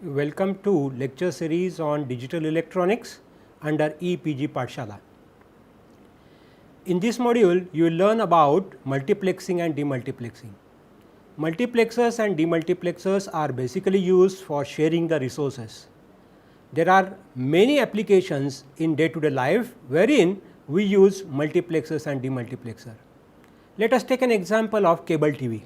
Welcome to lecture series on digital electronics under EPG Pathshala. In this module, you will learn about multiplexing and demultiplexing. Multiplexers and demultiplexers are basically used for sharing the resources. There are many applications in day-to-day life wherein we use multiplexers and demultiplexer. Let us take an example of cable TV.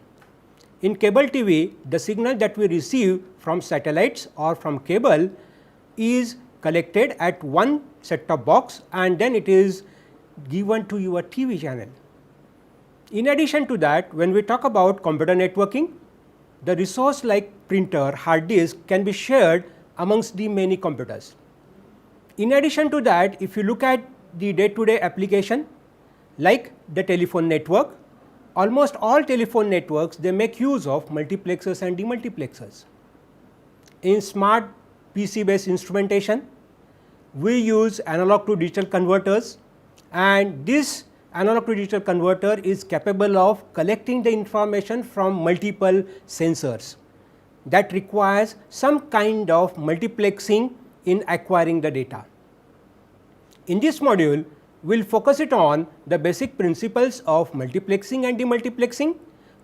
In cable TV, the signal that we receive from satellites or from cable is collected at one set-top box and then it is given to your TV channel. In addition to that, when we talk about computer networking, the resource like printer, hard disk can be shared amongst the many computers. In addition to that, if you look at the day-to-day application like the telephone network, almost all telephone networks they make use of multiplexers and demultiplexers. In smart PC based instrumentation, we use analog to digital converters, and this analog to digital converter is capable of collecting the information from multiple sensors. That requires some kind of multiplexing in acquiring the data. In this module, we will focus it on the basic principles of multiplexing and demultiplexing.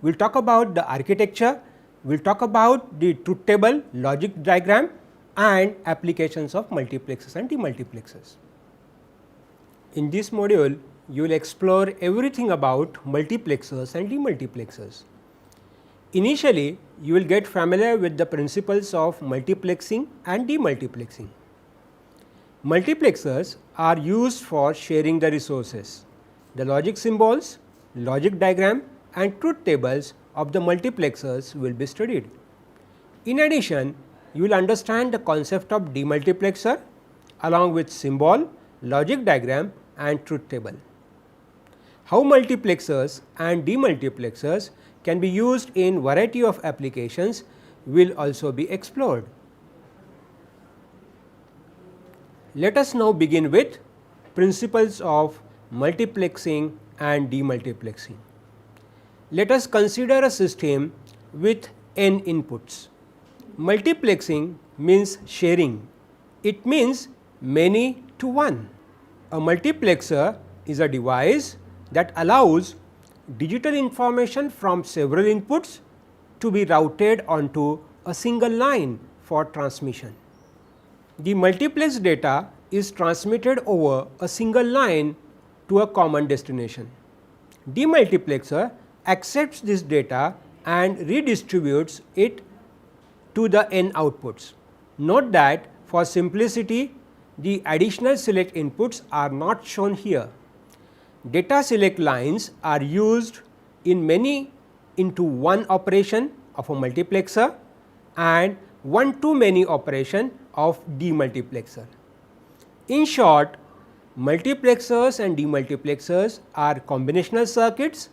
We will talk about the architecture, we will talk about the truth table, logic diagram and applications of multiplexers and demultiplexers. In this module, you will explore everything about multiplexers and demultiplexers. Initially, you will get familiar with the principles of multiplexing and demultiplexing. Multiplexers are used for sharing the resources. The logic symbols, logic diagram and truth tables of the multiplexers will be studied. In addition, you will understand the concept of demultiplexer along with symbol, logic diagram and truth table. How multiplexers and demultiplexers can be used in variety of applications will also be explored. Let us now begin with principles of multiplexing and demultiplexing. Let us consider a system with n inputs. Multiplexing means sharing. It means many to one. A multiplexer is a device that allows digital information from several inputs to be routed onto a single line for transmission. The multiplexed data is transmitted over a single line to a common destination. Demultiplexer accepts this data and redistributes it to the n outputs. Note that for simplicity, the additional select inputs are not shown here. Data select lines are used in many into one operation of a multiplexer and one to many operation of demultiplexer. In short, multiplexers and demultiplexers are combinational circuits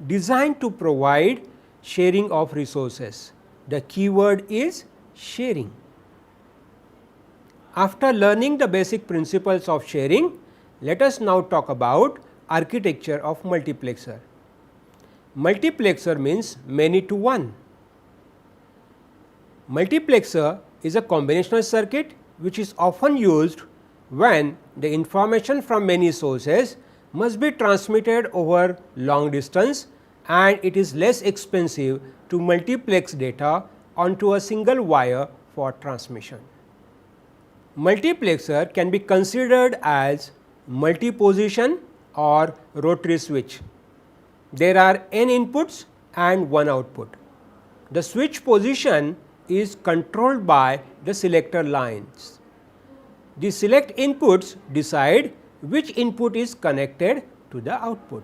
designed to provide sharing of resources. The keyword is sharing. After learning the basic principles of sharing, let us now talk about architecture of multiplexer. Multiplexer means many to one. Multiplexer is a combinational circuit which is often used when the information from many sources must be transmitted over long distance and it is less expensive to multiplex data onto a single wire for transmission. Multiplexer can be considered as multi-position or rotary switch. There are n inputs and one output. The switch position is controlled by the selector lines. The select inputs decide which input is connected to the output.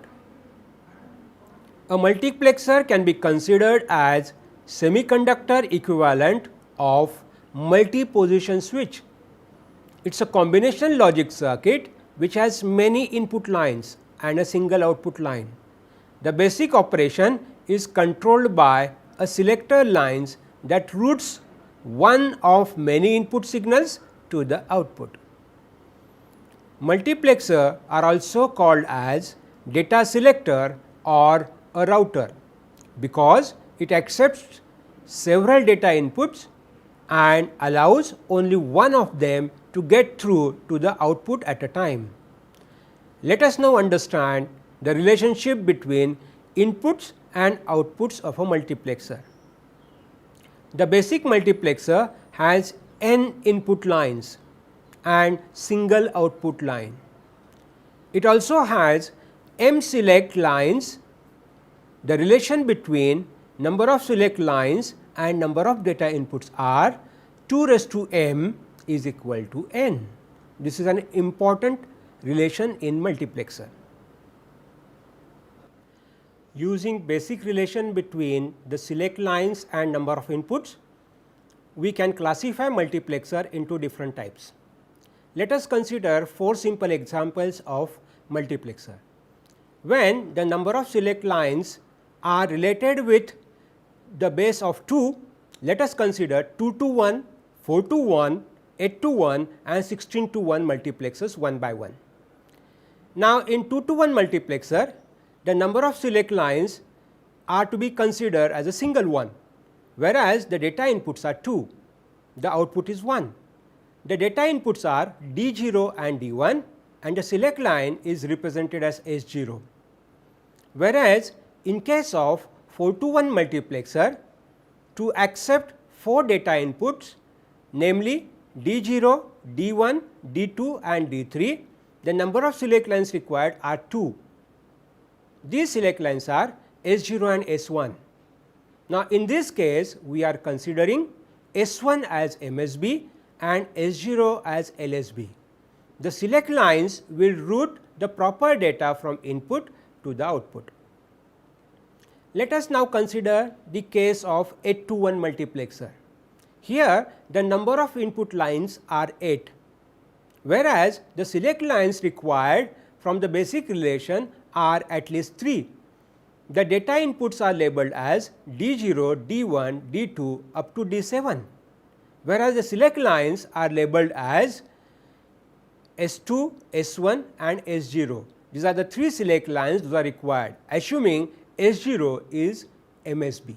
A multiplexer can be considered as semiconductor equivalent of multi-position switch. It is a combination logic circuit which has many input lines and a single output line. The basic operation is controlled by a selector lines that routes one of many input signals to the output. Multiplexer are also called as data selector or a router because it accepts several data inputs and allows only one of them to get through to the output at a time. Let us now understand the relationship between inputs and outputs of a multiplexer. The basic multiplexer has n input lines and single output line. It also has m select lines. The relation between number of select lines and number of data inputs are 2 raised to m is equal to n. This is an important relation in multiplexer. Using basic relation between the select lines and number of inputs, we can classify multiplexer into different types. Let us consider 4 simple examples of multiplexer. When the number of select lines are related with the base of 2, let us consider 2 to 1, 4 to 1, 8 to 1 and 16 to 1 multiplexers one by one. Now, in 2 to 1 multiplexer, the number of select lines are to be considered as a single one, whereas the data inputs are 2, the output is 1. The data inputs are D0 and D1 and the select line is represented as S0. Whereas, in case of 4 to 1 multiplexer, to accept 4 data inputs, namely D0, D1, D2 and D3, the number of select lines required are 2. These select lines are S0 and S1. Now, in this case, we are considering S1 as MSB and S0 as LSB. The select lines will route the proper data from input to the output. Let us now consider the case of 8 to 1 multiplexer. Here, the number of input lines are 8, whereas the select lines required from the basic relation are at least 3. The data inputs are labeled as D0, D1, D2 up to D7, whereas the select lines are labeled as S2, S1 and S0. These are the 3 select lines that are required, assuming S0 is MSB.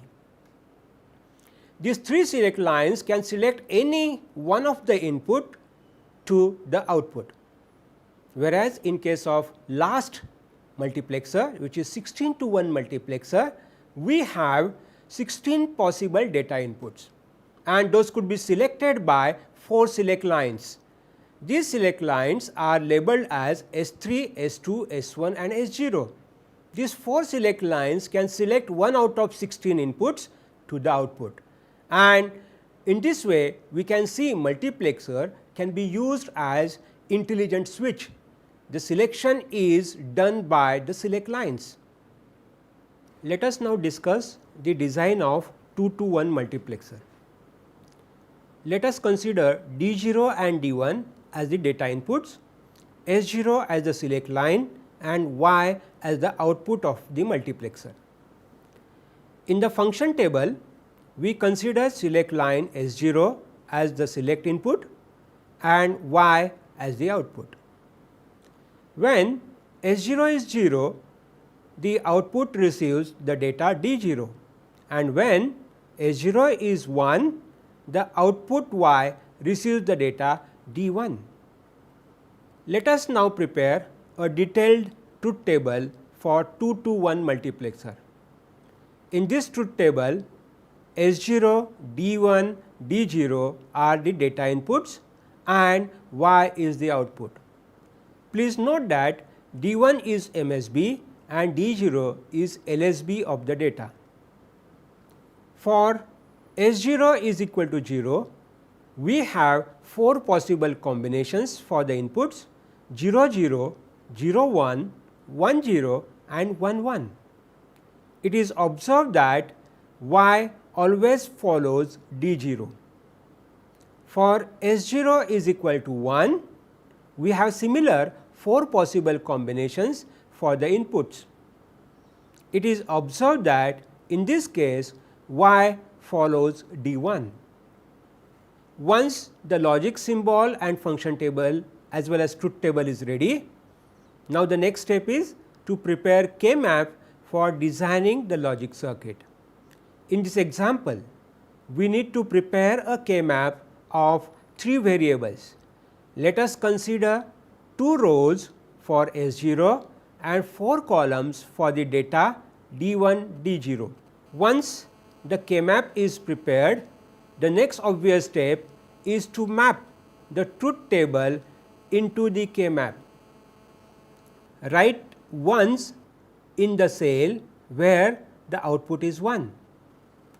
These 3 select lines can select any one of the input to the output, whereas in case of last multiplexer, which is 16 to 1 multiplexer, we have 16 possible data inputs and those could be selected by 4 select lines. These select lines are labeled as S3, S2, S1 and S0. These 4 select lines can select 1 out of 16 inputs to the output, and in this way we can see multiplexer can be used as intelligent switch. The selection is done by the select lines. Let us now discuss the design of 2 to 1 multiplexer. Let us consider D0 and D1 as the data inputs, S0 as the select line and Y as the output of the multiplexer. In the function table, we consider select line S0 as the select input and Y as the output. When S0 is 0, the output receives the data D0, and when S0 is 1, the output Y receives the data D1. Let us now prepare a detailed truth table for 2 to 1 multiplexer. In this truth table, S0, D1, D0 are the data inputs and Y is the output. Please note that D1 is MSB and D0 is LSB of the data. For S0 is equal to 0, we have 4 possible combinations for the inputs 0 0, 0 1, 1 0 and 1 1. It is observed that Y always follows D0. For S0 is equal to 1, we have similar 4 possible combinations for the inputs. It is observed that in this case Y follows D1. Once the logic symbol and function table as well as truth table is ready, now the next step is to prepare K-map for designing the logic circuit. In this example, we need to prepare a K-map of 3 variables. Let us consider 2 rows for S0 and 4 columns for the data D1, D0. Once the K-map is prepared, the next obvious step is to map the truth table into the K-map. Write ones in the cell where the output is 1.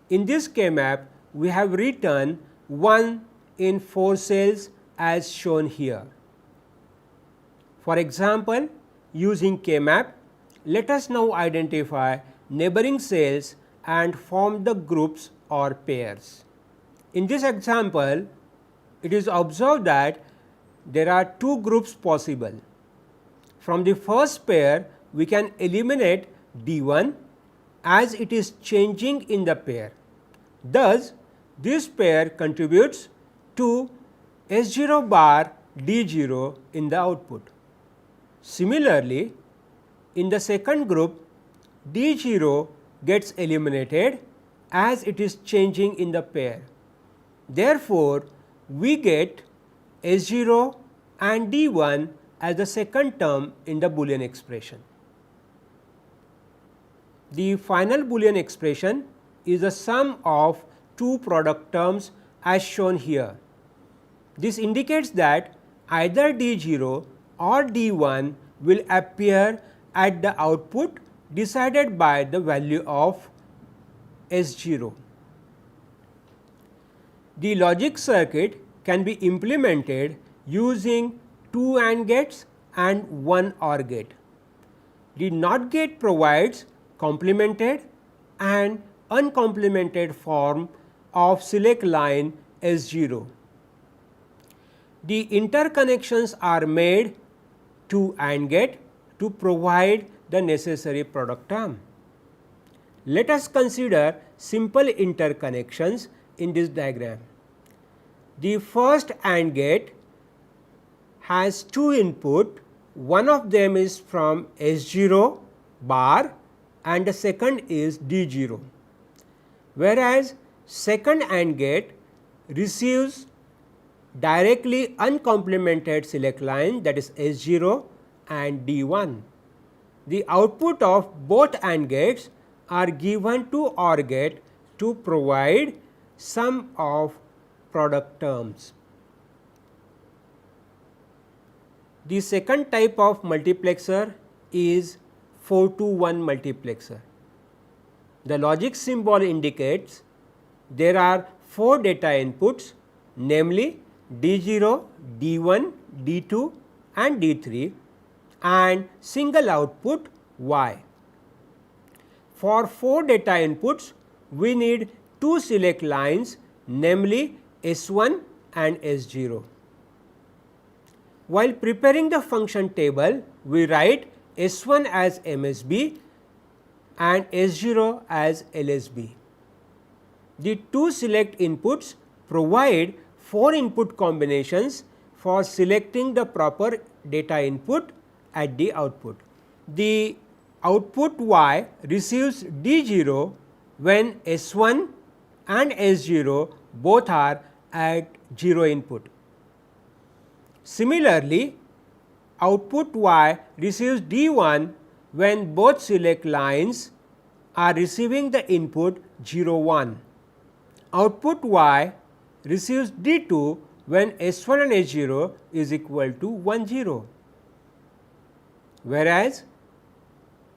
In this K-map, we have written 1 in 4 cells as shown here. For example, using K-map, let us now identify neighboring cells and form the groups or pairs. In this example, it is observed that there are 2 groups possible. From the first pair, we can eliminate D1 as it is changing in the pair. Thus, this pair contributes to S0 bar D0 in the output. Similarly, in the second group, D0 gets eliminated as it is changing in the pair. Therefore, we get S0 and D1 as the second term in the Boolean expression. The final Boolean expression is the sum of 2 product terms as shown here. This indicates that either D0 or D1 will appear at the output decided by the value of S0. The logic circuit can be implemented using 2 AND gates and 1 OR gate. The NOT gate provides complemented and uncomplemented form of select line S0. The interconnections are made to AND gate to provide the necessary product term. Let us consider simple interconnections in this diagram. The first AND gate has 2 input, one of them is from S0 bar and the second is D0, whereas second AND gate receives directly uncomplemented select line, that is S0 and D1. The output of both AND gates are given to OR gate to provide sum of product terms. The second type of multiplexer is 4 to 1 multiplexer. The logic symbol indicates there are 4 data inputs, namely D0, D1, D2 and D3 and single output Y. For 4 data inputs, we need 2 select lines, namely S1 and S0. While preparing the function table, we write S1 as MSB and S0 as LSB. The 2 select inputs provide 4 input combinations for selecting the proper data input at the output. The output Y receives D0 when S1 and S0 both are at 0 input. Similarly, output Y receives D1 when both select lines are receiving the input 0 1. Output Y receives D2 when S1 and S0 is equal to 1 0, whereas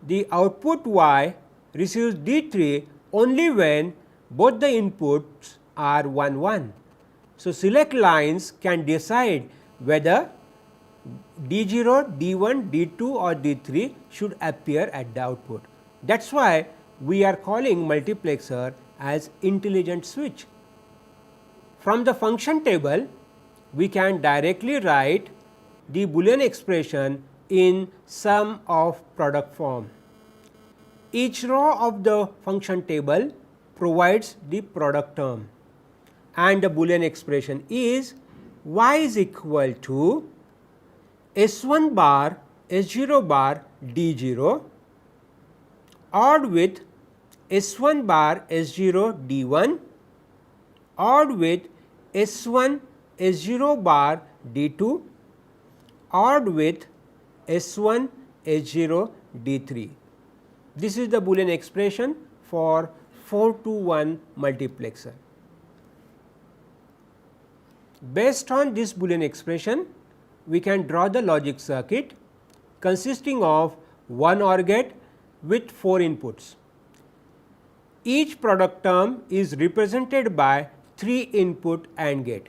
the output Y receives D3 only when both the inputs are 1 1. So, select lines can decide whether D0, D1, D2 or D3 should appear at the output. That is why we are calling multiplexer as intelligent switch. From the function table, we can directly write the Boolean expression in sum of product form. Each row of the function table provides the product term and the Boolean expression is Y is equal to S1 bar S0 bar D0 ORed with S1 bar S0 D1 ORed with S1 S0 bar D2, ORed with S1 S0 D3. This is the Boolean expression for 4 to 1 multiplexer. Based on this Boolean expression, we can draw the logic circuit consisting of one OR gate with 4 inputs. Each product term is represented by 3 input AND gate.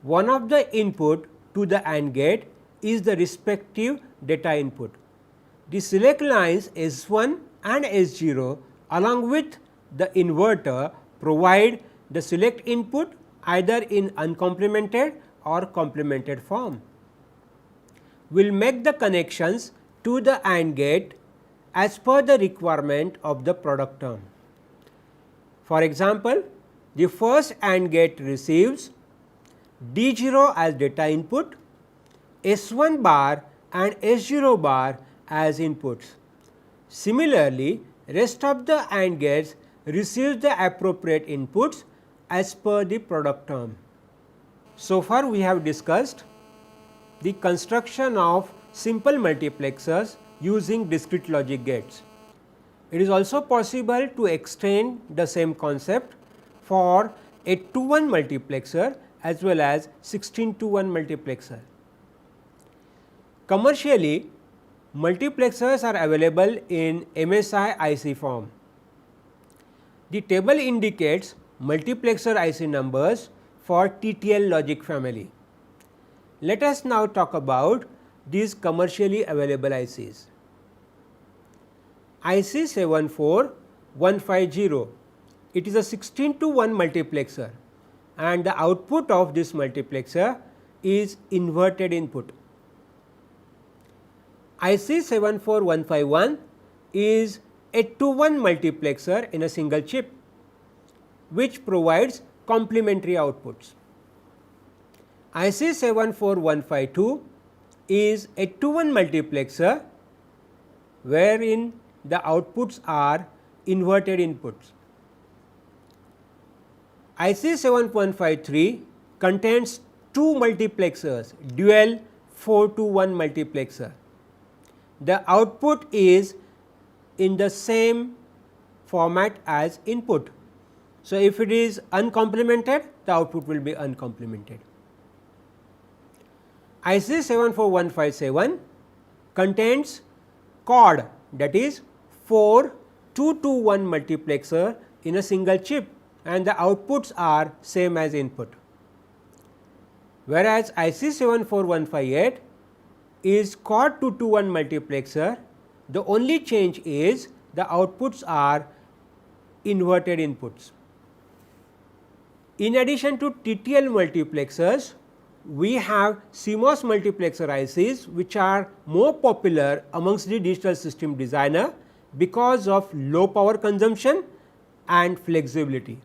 One of the input to the AND gate is the respective data input. The select lines S1 and S0 along with the inverter provide the select input either in uncomplemented or complemented form. We will make the connections to the AND gate as per the requirement of the product term. For example, the first AND gate receives D0 as data input, S1 bar and S0 bar as inputs. Similarly, rest of the AND gates receives the appropriate inputs as per the product term. So far we have discussed the construction of simple multiplexers using discrete logic gates. It is also possible to extend the same concept for 8 to 1 multiplexer as well as 16 to 1 multiplexer. Commercially, multiplexers are available in MSI IC form. The table indicates multiplexer IC numbers for TTL logic family. Let us now talk about these commercially available ICs. IC 74150, it is a 16 to 1 multiplexer and the output of this multiplexer is inverted input. IC 74151 is 8 to 1 multiplexer in a single chip, which provides complementary outputs. IC 74152 is 8 to 1 multiplexer wherein the outputs are inverted inputs. IC 7153 contains 2 multiplexers, dual 4 to 1 multiplexer. The output is in the same format as input. So, if it is uncomplemented, the output will be uncomplemented. IC 74157 contains quad, that is 4 2 to 1 multiplexer in a single chip and the outputs are same as input. Whereas, IC 74158 is quad 2 to 1 multiplexer, the only change is the outputs are inverted inputs. In addition to TTL multiplexers, we have CMOS multiplexer ICs which are more popular amongst the digital system designer because of low power consumption and flexibility.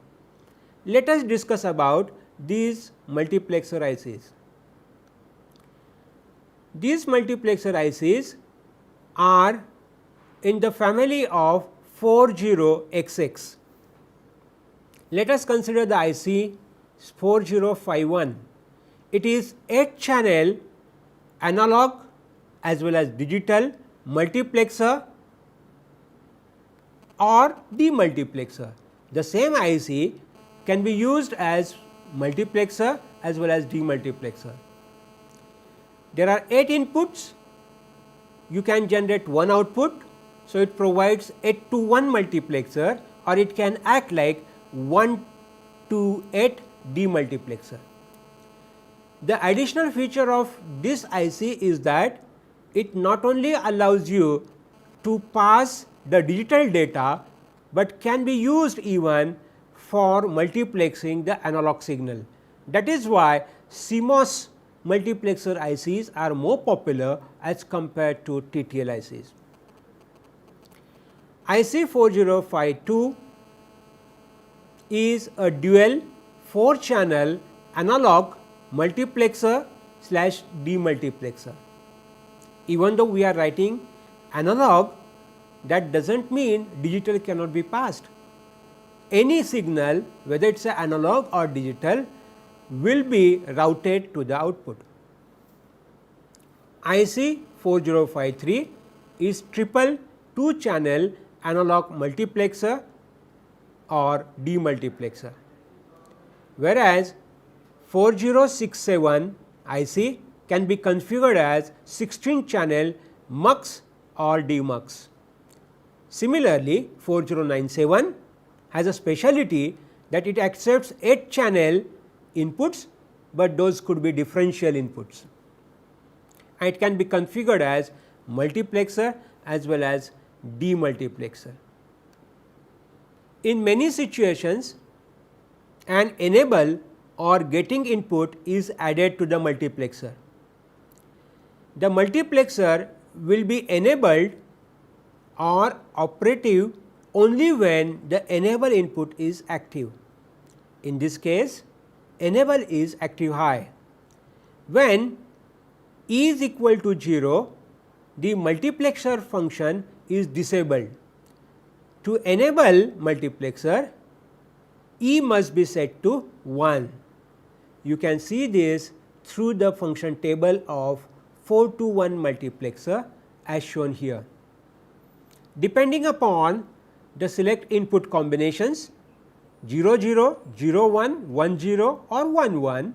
Let us discuss about these multiplexer ICs. These multiplexer ICs are in the family of 40XX. Let us consider the IC 4051. It is 8 channel analog as well as digital multiplexer or demultiplexer. The same IC can be used as multiplexer as well as demultiplexer. There are 8 inputs, you can generate one output. So, it provides 8 to 1 multiplexer or it can act like 1 to 8 demultiplexer. The additional feature of this IC is that it not only allows you to pass the digital data, but can be used even for multiplexing the analog signal. That is why CMOS multiplexer ICs are more popular as compared to TTL ICs. IC 4052 is a dual 4 channel analog multiplexer slash demultiplexer. Even though we are writing analog, that does not mean digital cannot be passed. any signal, whether it is analog or digital, will be routed to the output. IC 4053 is triple 2 channel analog multiplexer or demultiplexer, whereas 4067 IC can be configured as 16 channel mux or demux. Similarly, 4097 has a speciality that it accepts 8 channel inputs, but those could be differential inputs, and it can be configured as multiplexer as well as demultiplexer. In many situations, an enable or getting input is added to the multiplexer. The multiplexer will be enabled or operative only when the enable input is active. In this case, enable is active high. When E is equal to 0, the multiplexer function is disabled. To enable multiplexer, E must be set to 1. You can see this through the function table of 4 to 1 multiplexer as shown here. Depending upon the select input combinations 0 0, 0 1, 1 0 or 1 1,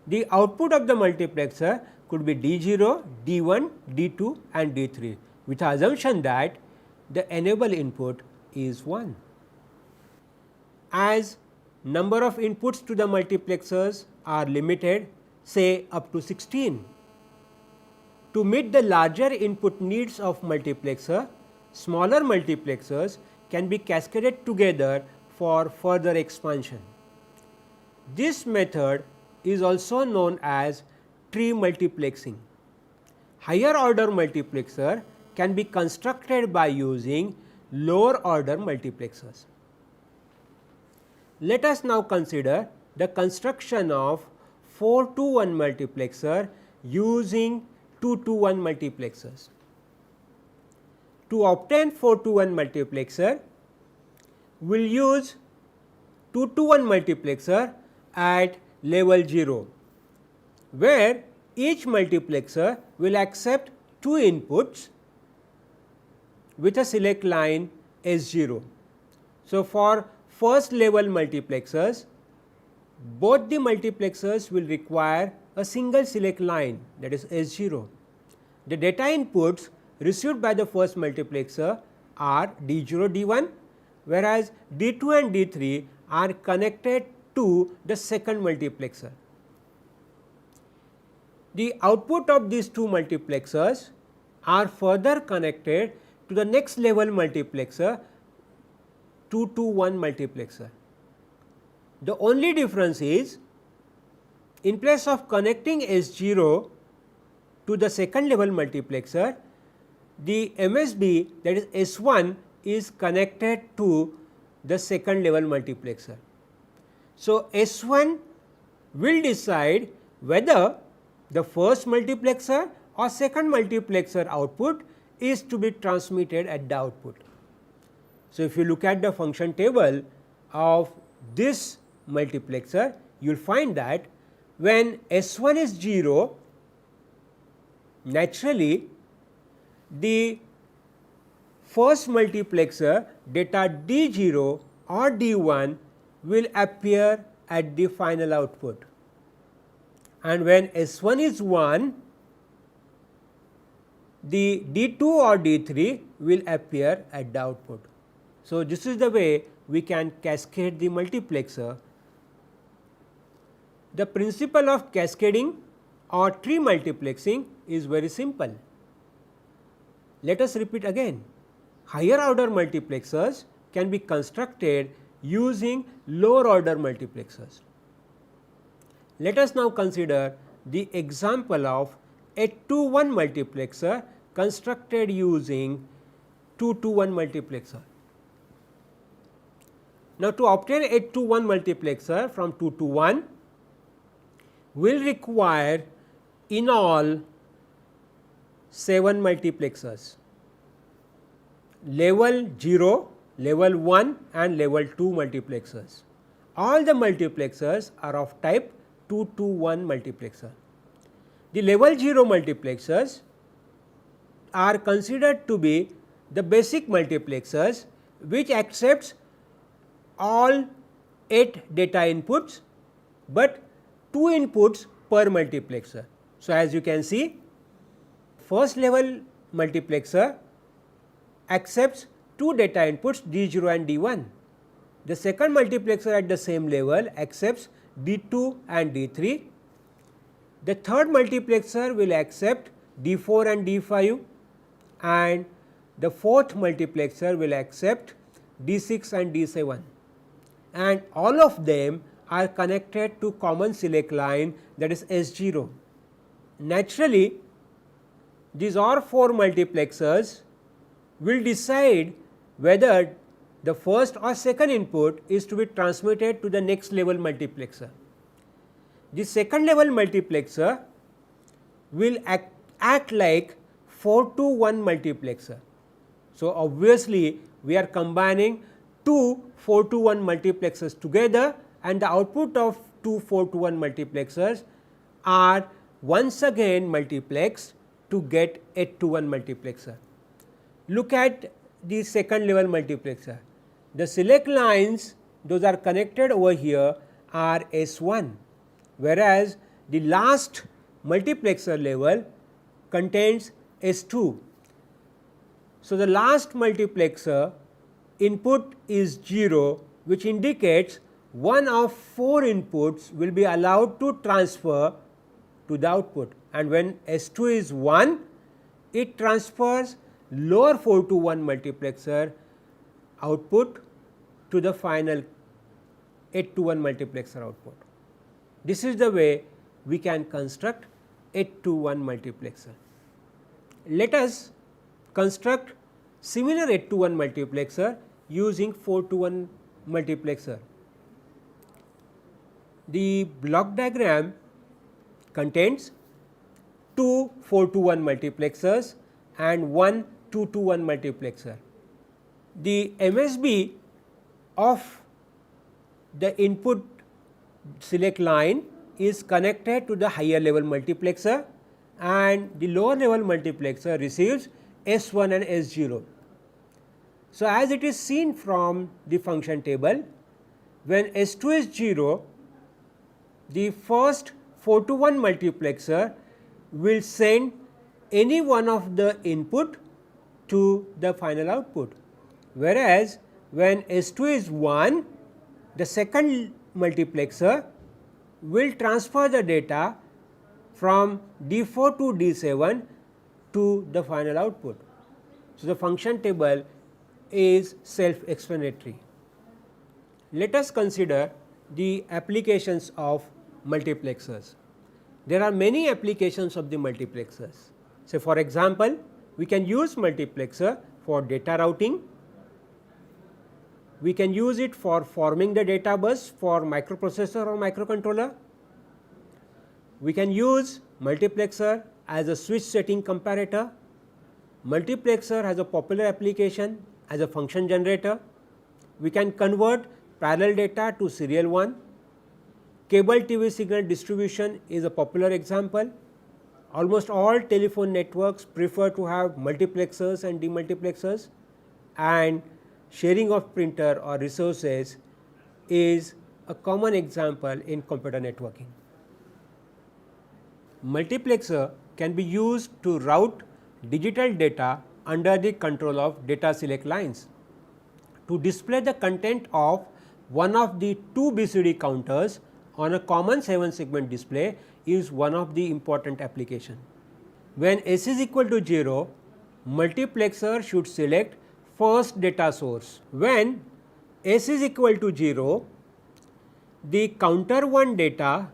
the output of the multiplexer could be D 0, D 1, D 2 and D 3 with the assumption that the enable input is 1. As number of inputs to the multiplexers are limited, say up to 16. To meet the larger input needs of multiplexer, smaller multiplexers can be cascaded together for further expansion. This method is also known as tree multiplexing. Higher order multiplexer can be constructed by using lower order multiplexers. Let us now consider the construction of 4 to 1 multiplexer using 2 to 1 multiplexers. To obtain 4 to 1 multiplexer, we will use 2 to 1 multiplexer at level 0, where each multiplexer will accept 2 inputs with a select line S0. So, for first level multiplexers, both the multiplexers will require a single select line, that is S0. The data inputs received by the first multiplexer are D0, D1, whereas D2 and D3 are connected to the second multiplexer. The output of these two multiplexers are further connected to the next level multiplexer, 2 to 1 multiplexer. The only difference is, in place of connecting S0 to the second level multiplexer, the MSB, that is S1, is connected to the second level multiplexer. So, S1 will decide whether the first multiplexer or second multiplexer output is to be transmitted at the output. So, if you look at the function table of this multiplexer, you will find that when S1 is 0, naturally the first multiplexer data D0 or D1 will appear at the final output, and when S1 is 1, the D2 or D3 will appear at the output. So, this is the way we can cascade the multiplexer. The principle of cascading or tree multiplexing is very simple. Let us repeat again. Higher order multiplexers can be constructed using lower order multiplexers. Let us now consider the example of 8 to 1 multiplexer constructed using 2 to 1 multiplexer. Now, to obtain 8 to 1 multiplexer from 2 to 1 will require in all 7 multiplexers. Level 0 level 1 and level 2 multiplexers. All the multiplexers are of type 2 to 1 multiplexer. The level 0 multiplexers are considered to be the basic multiplexers which accepts all 8 data inputs, but 2 inputs per multiplexer. So, as you can see, first level multiplexer accepts 2 data inputs D0 and D1. The second multiplexer at the same level accepts D2 and D3. The third multiplexer will accept D4 and D5, and the fourth multiplexer will accept D6 and D7, and all of them are connected to common select line, that is S0. Naturally, these all 4 multiplexers will decide whether the first or second input is to be transmitted to the next level multiplexer. The second level multiplexer will act like 4 to 1 multiplexer. So, obviously, we are combining two 4 to 1 multiplexers together, and the output of two 4 to 1 multiplexers are once again multiplexed to get 8 to 1 multiplexer. Look at the second level multiplexer. The select lines, those are connected over here, are S1, whereas the last multiplexer level contains S2. So, the last multiplexer input is 0, which indicates one of 4 inputs will be allowed to transfer to the output, and when S2 is 1, it transfers lower 4 to 1 multiplexer output to the final 8 to 1 multiplexer output. This is the way we can construct 8 to 1 multiplexer. Let us construct similar 8 to 1 multiplexer using 4 to 1 multiplexer. The block diagram contains 2 4 to 1 multiplexers and 1 2 to 1 multiplexer. The MSB of the input select line is connected to the higher level multiplexer, and the lower level multiplexer receives S1 and S0. So, as it is seen from the function table, when S2 is 0, the first 4 to 1 multiplexer will send any one of the input to the final output, whereas when S2 is 1, the second multiplexer will transfer the data from D4 to D7 to the final output. So, the function table is self-explanatory. Let us consider the applications of multiplexers. There are many applications of the multiplexers. So, for example, we can use multiplexer for data routing. We can use it for forming the data bus for microprocessor or microcontroller. We can use multiplexer as a switch setting comparator. Multiplexer has a popular application as a function generator. We can convert parallel data to serial one. Cable TV signal distribution is a popular example. Almost all telephone networks prefer to have multiplexers and demultiplexers, and sharing of printer or resources is a common example in computer networking. Multiplexer can be used to route digital data under the control of data select lines. To display the content of one of the two BCD counters on a common 7 segment display is one of the important application. When S is equal to 0, multiplexer should select first data source. When S is equal to 0, the counter 1 data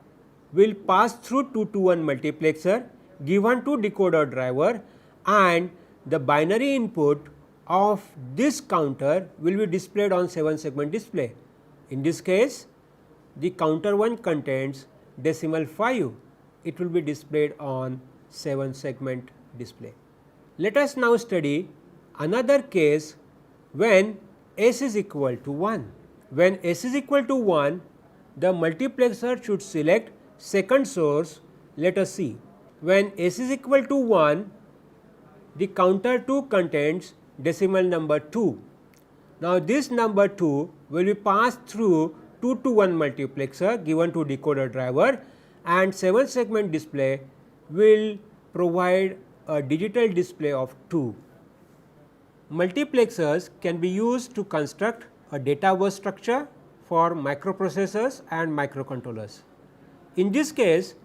will pass through 2 to 1 multiplexer given to decoder driver, and the binary input of this counter will be displayed on 7 segment display. In this case, the counter 1 contains decimal 5, it will be displayed on 7 segment display. Let us now study another case when S is equal to 1. When S is equal to 1, the multiplexer should select second source. Let us see. When S is equal to 1, the counter 2 contains decimal number 2. Now, this number 2 will be passed through 2 to 1 multiplexer given to decoder driver, and 7 segment display will provide a digital display of 2. Multiplexers can be used to construct a data bus structure for microprocessors and microcontrollers. In this case,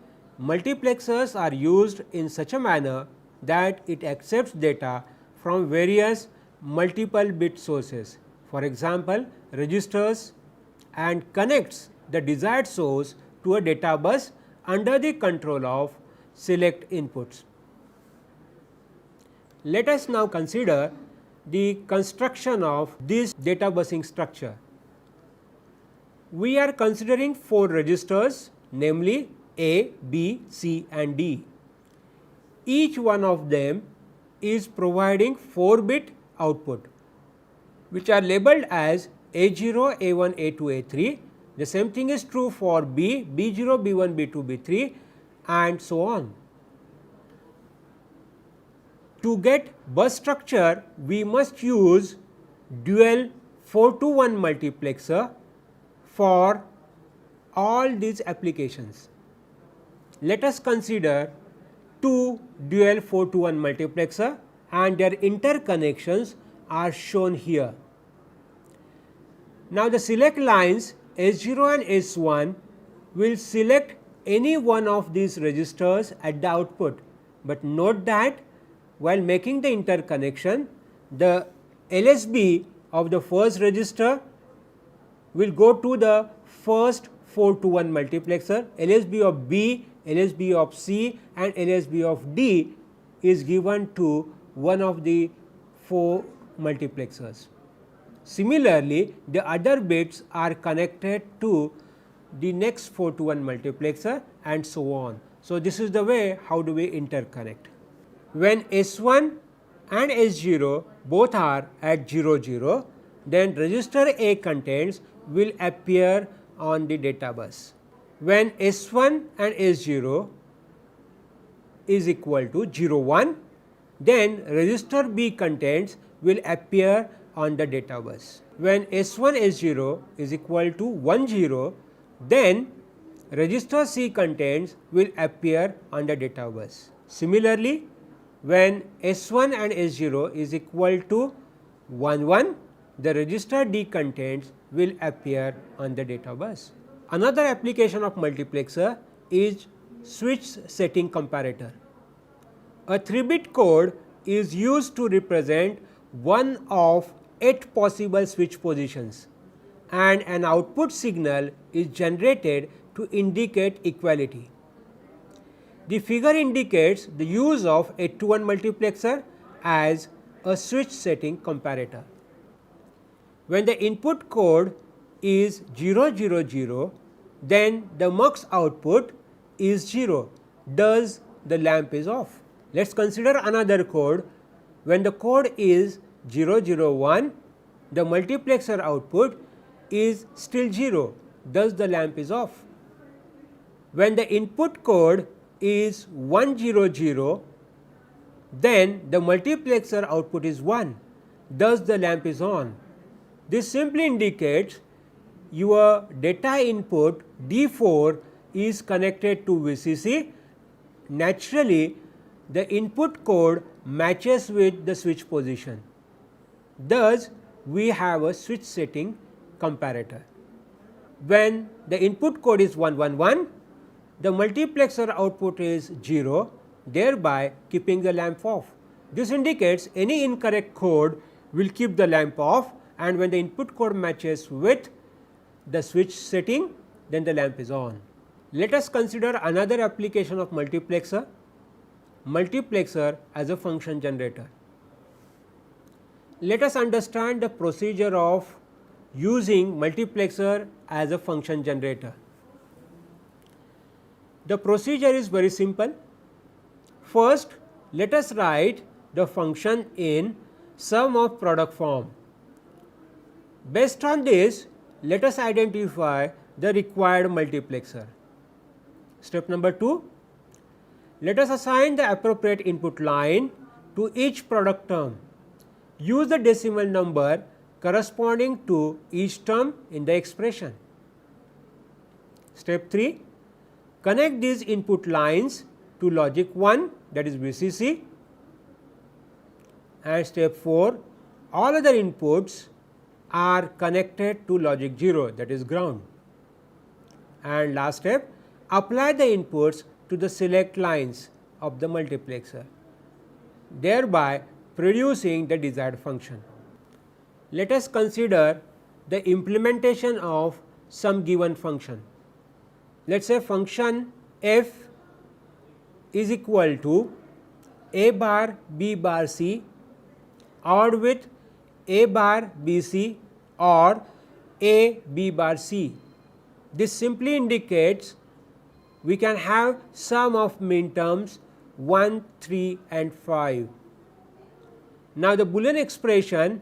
multiplexers are used in such a manner that it accepts data from various multiple bit sources, for example, registers, and connects the desired source to a data bus under the control of select inputs. Let us now consider the construction of this data busing structure. We are considering 4 registers, namely A, B, C and D. Each one of them is providing 4 bit output, which are labeled as A0, A1, A2, A3. The same thing is true for B, B0, B1, B2, B3 and so on. To get bus structure, we must use dual 4 to 1 multiplexer for all these applications. Let us consider 2 dual 4 to 1 multiplexer and their interconnections are shown here. Now, the select lines S0 and S1 will select any one of these registers at the output, but note that while making the interconnection, the LSB of the first register will go to the first 4 to 1 multiplexer, LSB of B, LSB of C and LSB of D is given to one of the 4 multiplexers. Similarly, the other bits are connected to the next 4 to 1 multiplexer and so on. So, this is the way how do we interconnect. When S1 and S0 both are at 0 0, then register A contents will appear on the data bus. When S1 and S0 is equal to 0 1, then register B contents will appear on the data bus. When S1 S0 is equal to 1 0, then register C contents will appear on the data bus. Similarly, when S1 and S0 is equal to 1 1, the register D contents will appear on the data bus. Another application of multiplexer is switch setting comparator. A 3-bit code is used to represent one of 8 possible switch positions, and an output signal is generated to indicate equality. The figure indicates the use of 8 to 1 multiplexer as a switch setting comparator. When the input code is 0 0 0, then the mux output is 0, thus the lamp is off. Let us consider another code. When the code is 0 0 1, the multiplexer output is still 0, thus the lamp is off. When the input code is 1 0 0, then the multiplexer output is 1, thus the lamp is on. This simply indicates your data input D4 is connected to VCC. Naturally, the input code matches with the switch position. Thus, we have a switch setting comparator. When the input code is 1 1 1, the multiplexer output is 0, thereby keeping the lamp off. This indicates any incorrect code will keep the lamp off, and when the input code matches with the switch setting, then the lamp is on. Let us consider another application of multiplexer, multiplexer as a function generator. Let us understand the procedure of using multiplexer as a function generator. The procedure is very simple. First, let us write the function in sum of product form. Based on this, let us identify the required multiplexer. Step number 2, let us assign the appropriate input line to each product term. Use the decimal number corresponding to each term in the expression. Step 3, connect these input lines to logic 1, that is VCC, and step 4, all other inputs are connected to logic 0, that is ground. And last step, apply the inputs to the select lines of the multiplexer, thereby producing the desired function. Let us consider the implementation of some given function. Let us say function f is equal to a bar b bar c or with a bar b c or a b bar c. This simply indicates we can have sum of minterms 1, 3 and 5. Now, the Boolean expression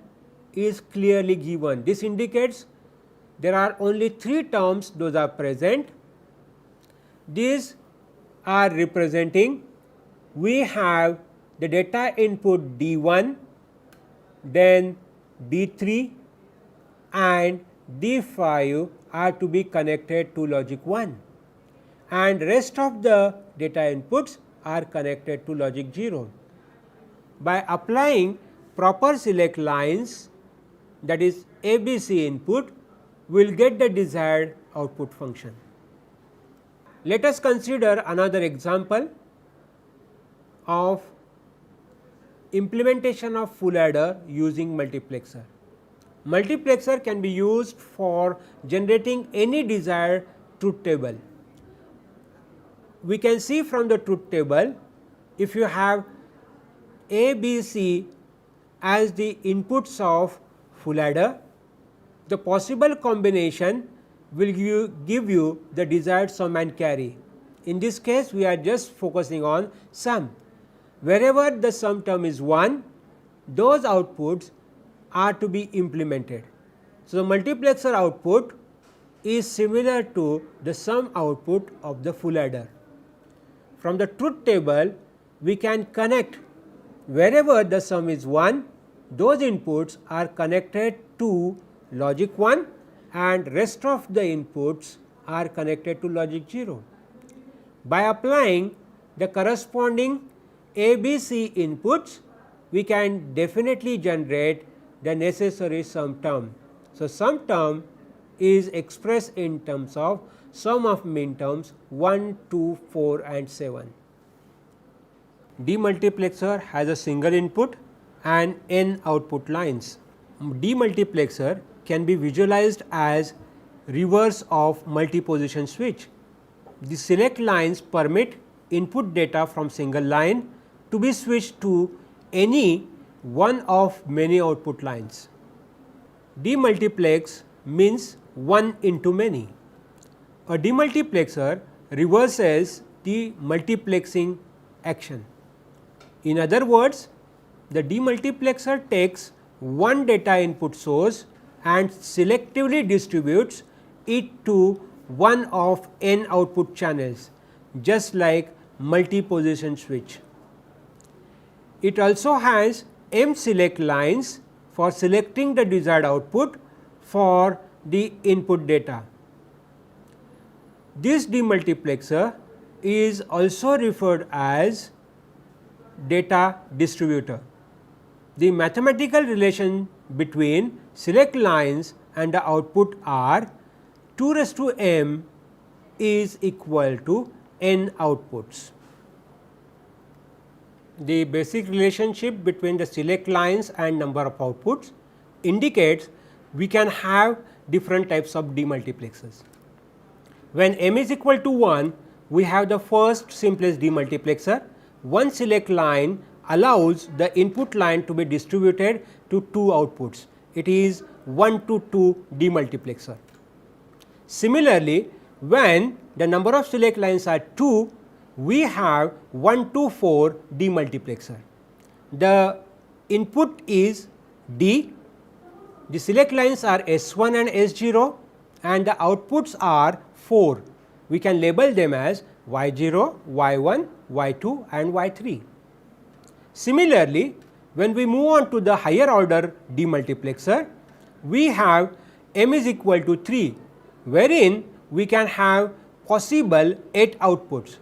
is clearly given. This indicates there are only 3 terms, those are present. These are representing, we have the data input D1, then D3 and D5 are to be connected to logic 1, and rest of the data inputs are connected to logic 0. By applying proper select lines, that is ABC input, we will get the desired output function. Let us consider another example of implementation of full adder using multiplexer. Multiplexer can be used for generating any desired truth table. We can see from the truth table, if you have A, B, C as the inputs of full adder, the possible combination will give you the desired sum and carry. In this case, we are just focusing on sum. Wherever the sum term is 1, those outputs are to be implemented. So, the multiplexer output is similar to the sum output of the full adder. From the truth table, we can connect wherever the sum is 1, those inputs are connected to logic 1 and rest of the inputs are connected to logic 0. By applying the corresponding ABC inputs, we can definitely generate the necessary sum term. So, sum term is expressed in terms of sum of minterms 1, 2, 4 and 7. Demultiplexer has a single input and n output lines. Demultiplexer can be visualized as reverse of multi-position switch. The select lines permit input data from single line to be switched to any one of many output lines. Demultiplex means one into many. A demultiplexer reverses the multiplexing action. In other words, the demultiplexer takes one data input source and selectively distributes it to one of n output channels, just like multi-position switch. It also has m select lines for selecting the desired output for the input data. This demultiplexer is also referred as data distributor. The mathematical relation between select lines and the output are 2 raised to m is equal to n outputs. The basic relationship between the select lines and number of outputs indicates we can have different types of demultiplexers. When m is equal to 1, we have the first simplest demultiplexer. One select line allows the input line to be distributed to 2 outputs. It is 1 to 2 demultiplexer. Similarly, when the number of select lines are 2, we have 1 to 4 demultiplexer. The input is D The select lines are S1 and S0 and the outputs are 4. We can label them as Y0, Y1, Y2 and Y3. Similarly, when we move on to the higher order demultiplexer, we have M is equal to 3, wherein we can have possible 8 outputs.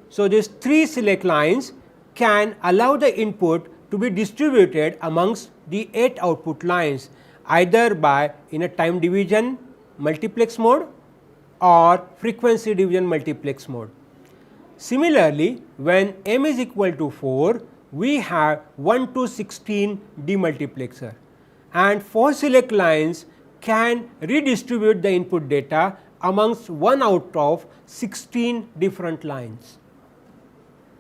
So, these 3 select lines can allow the input to be distributed amongst the 8 output lines, either by in a time division multiplex mode or frequency division multiplex mode. Similarly, when M is equal to 4, we have 1 to 16 demultiplexer, and 4 select lines can redistribute the input data amongst 1 out of 16 different lines.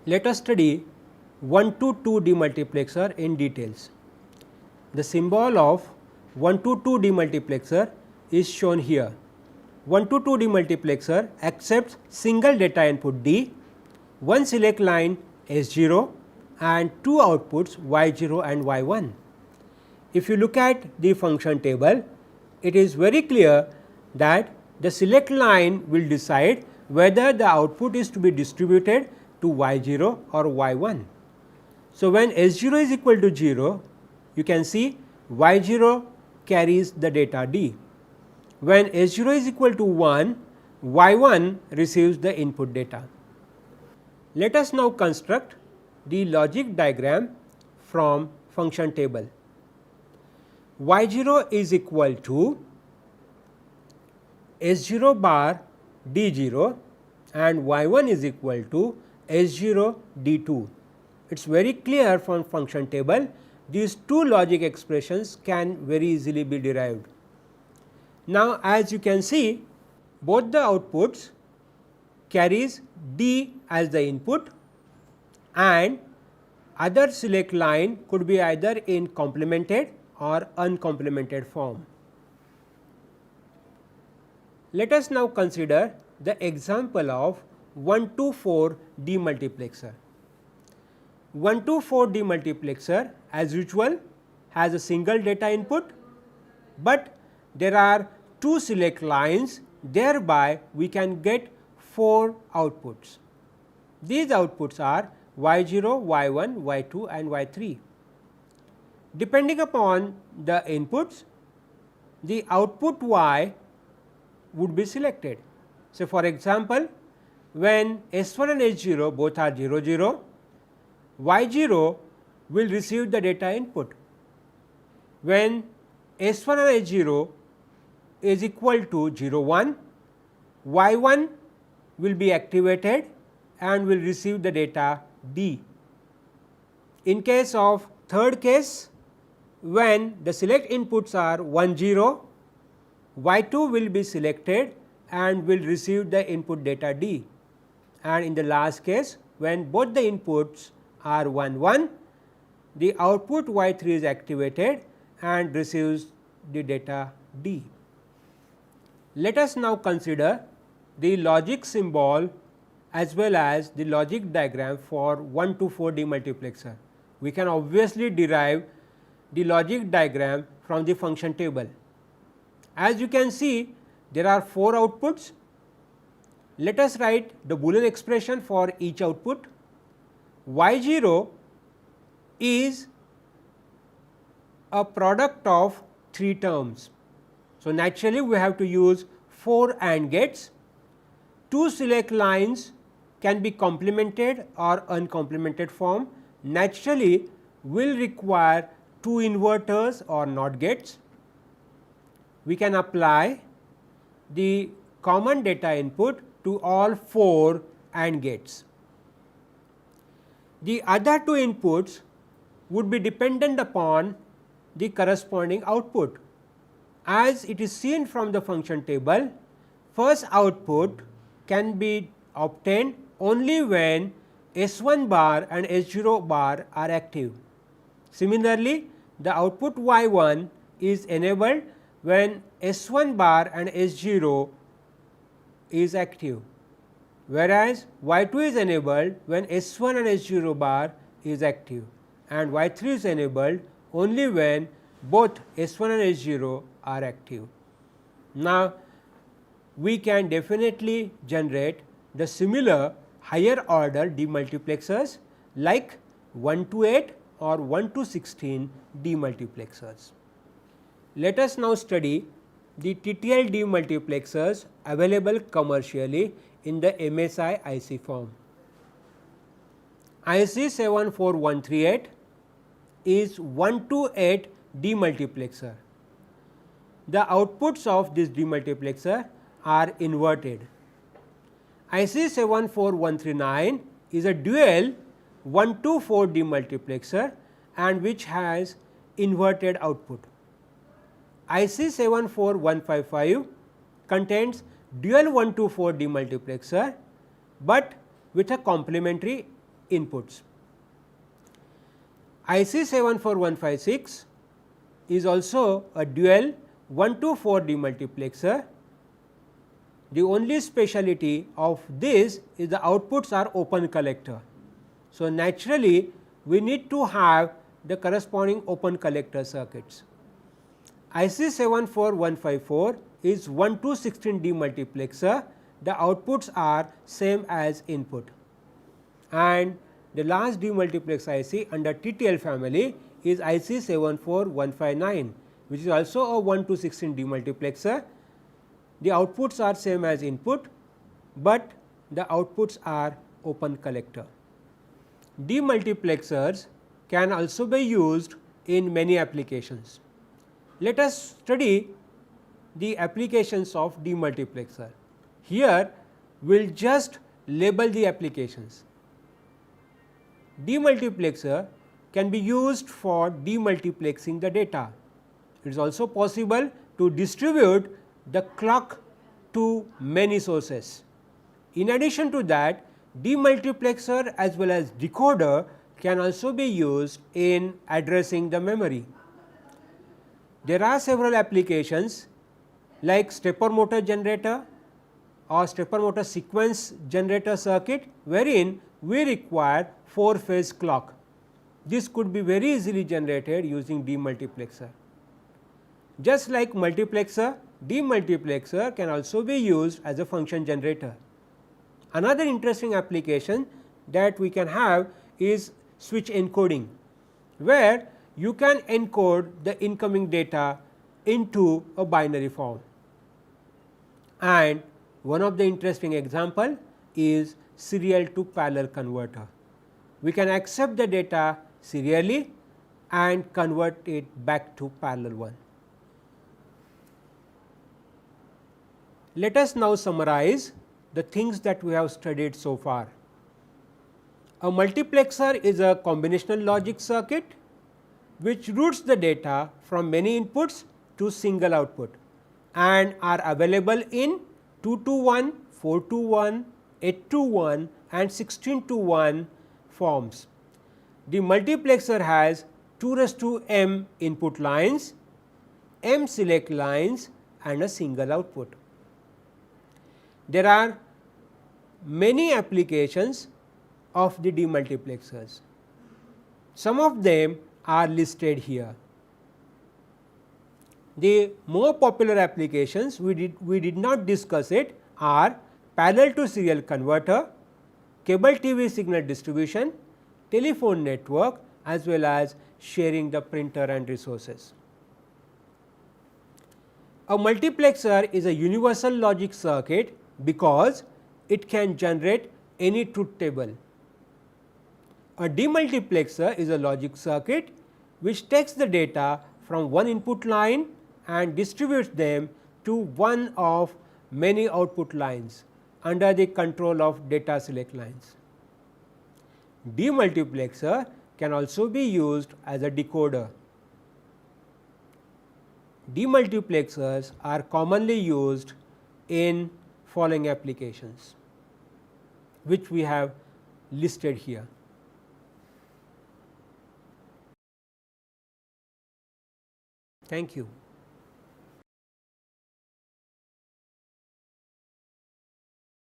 Let us study 1 to 2 demultiplexer in details. The symbol of 1 to 2 demultiplexer is shown here. 1 to 2 demultiplexer accepts single data input D, one select line S0 and 2 outputs Y0 and Y1. If you look at the function table, it is very clear that the select line will decide whether the output is to be distributed to Y0 or Y1. So, when S0 is equal to 0, you can see Y0 carries the data D. When S0 is equal to 1, Y1 receives the input data. Let us now construct the logic diagram from function table. Y0 is equal to S0 bar D0 and Y1 is equal to S0 D2. It is very clear from function table, these two logic expressions can very easily be derived. Now, as you can see, both the outputs carries D as the input and other select line could be either in complemented or uncomplemented form. Let us now consider the example of 1 to 4 demultiplexer. 1 to 4 demultiplexer as usual has a single data input, but there are 2 select lines, thereby we can get 4 outputs. These outputs are Y0, Y1, Y2 and Y3. Depending upon the inputs, the output Y would be selected. So, for example, when S1 and S0 both are 0 0, Y0 will receive the data input. When S1 and S0 is equal to 0 1, Y1 will be activated and will receive the data D. In case of third case, when the select inputs are 1 0, Y2 will be selected and will receive the input data D, and in the last case when both the inputs are 1 1, the output Y3 is activated and receives the data D. Let us now consider the logic symbol as well as the logic diagram for 1 to 4 demultiplexer. We can obviously derive the logic diagram from the function table. As you can see, there are 4 outputs. Let us write the Boolean expression for each output. Y0 is a product of 3 terms. So, naturally we have to use 4 AND gates. 2 select lines can be complemented or uncomplemented form. Naturally will require 2 inverters or NOT gates. We can apply the common data input to all 4 AND gates. The other 2 inputs would be dependent upon the corresponding output. As it is seen from the function table, first output can be obtained only when S1 bar and S0 bar are active. Similarly, the output Y1 is enabled when S1 bar and S0 is active, whereas Y2 is enabled when S1 and S0 bar is active, and Y3 is enabled only when both S1 and S0 are active. Now, we can definitely generate the similar higher order demultiplexers like 1 to 8 or 1 to 16 demultiplexers. Let us now study the TTL demultiplexers available commercially in the MSI IC form. IC 74138 is 1 to 8 demultiplexer. The outputs of this demultiplexer are inverted. IC 74139 is a dual 1 to 4 demultiplexer and which has inverted output. IC 74155 contains dual 1 to 4 demultiplexer, but with a complementary inputs. IC 74156 is also a dual 1 to 4 demultiplexer. The only speciality of this is the outputs are open collector. So, naturally we need to have the corresponding open collector circuits. IC 74154 is 1 to 16 demultiplexer, the outputs are same as input, and the last demultiplex IC under TTL family is IC 74159, which is also a 1 to 16 demultiplexer. The outputs are same as input, but the outputs are open collector. Demultiplexers can also be used in many applications. Let us study the applications of demultiplexer. Here we will just label the applications. Demultiplexer can be used for demultiplexing the data. It is also possible to distribute the clock to many sources. In addition to that, demultiplexer as well as decoder can also be used in addressing the memory. There are several applications like stepper motor generator or stepper motor sequence generator circuit, wherein we require 4 phase clock. This could be very easily generated using demultiplexer. Just like multiplexer, demultiplexer can also be used as a function generator. Another interesting application that we can have is switch encoding, where you can encode the incoming data into a binary form. And one of the interesting example is serial to parallel converter. We can accept the data serially and convert it back to parallel one. Let us now summarize the things that we have studied so far. A multiplexer is a combinational logic circuit which routes the data from many inputs to single output and are available in 2 to 1, 4 to 1, 8 to 1 and 16 to 1 forms. The multiplexer has 2m input lines, m select lines and a single output. There are many applications of the demultiplexers. Some of them are listed here. The more popular applications we did not discuss it are parallel to serial converter, cable TV signal distribution, telephone network as well as sharing the printer and resources. A multiplexer is a universal logic circuit because it can generate any truth table. A demultiplexer is a logic circuit which takes the data from one input line and distributes them to one of many output lines under the control of data select lines. Demultiplexer can also be used as a decoder. Demultiplexers are commonly used in following applications, which we have listed here. Thank you.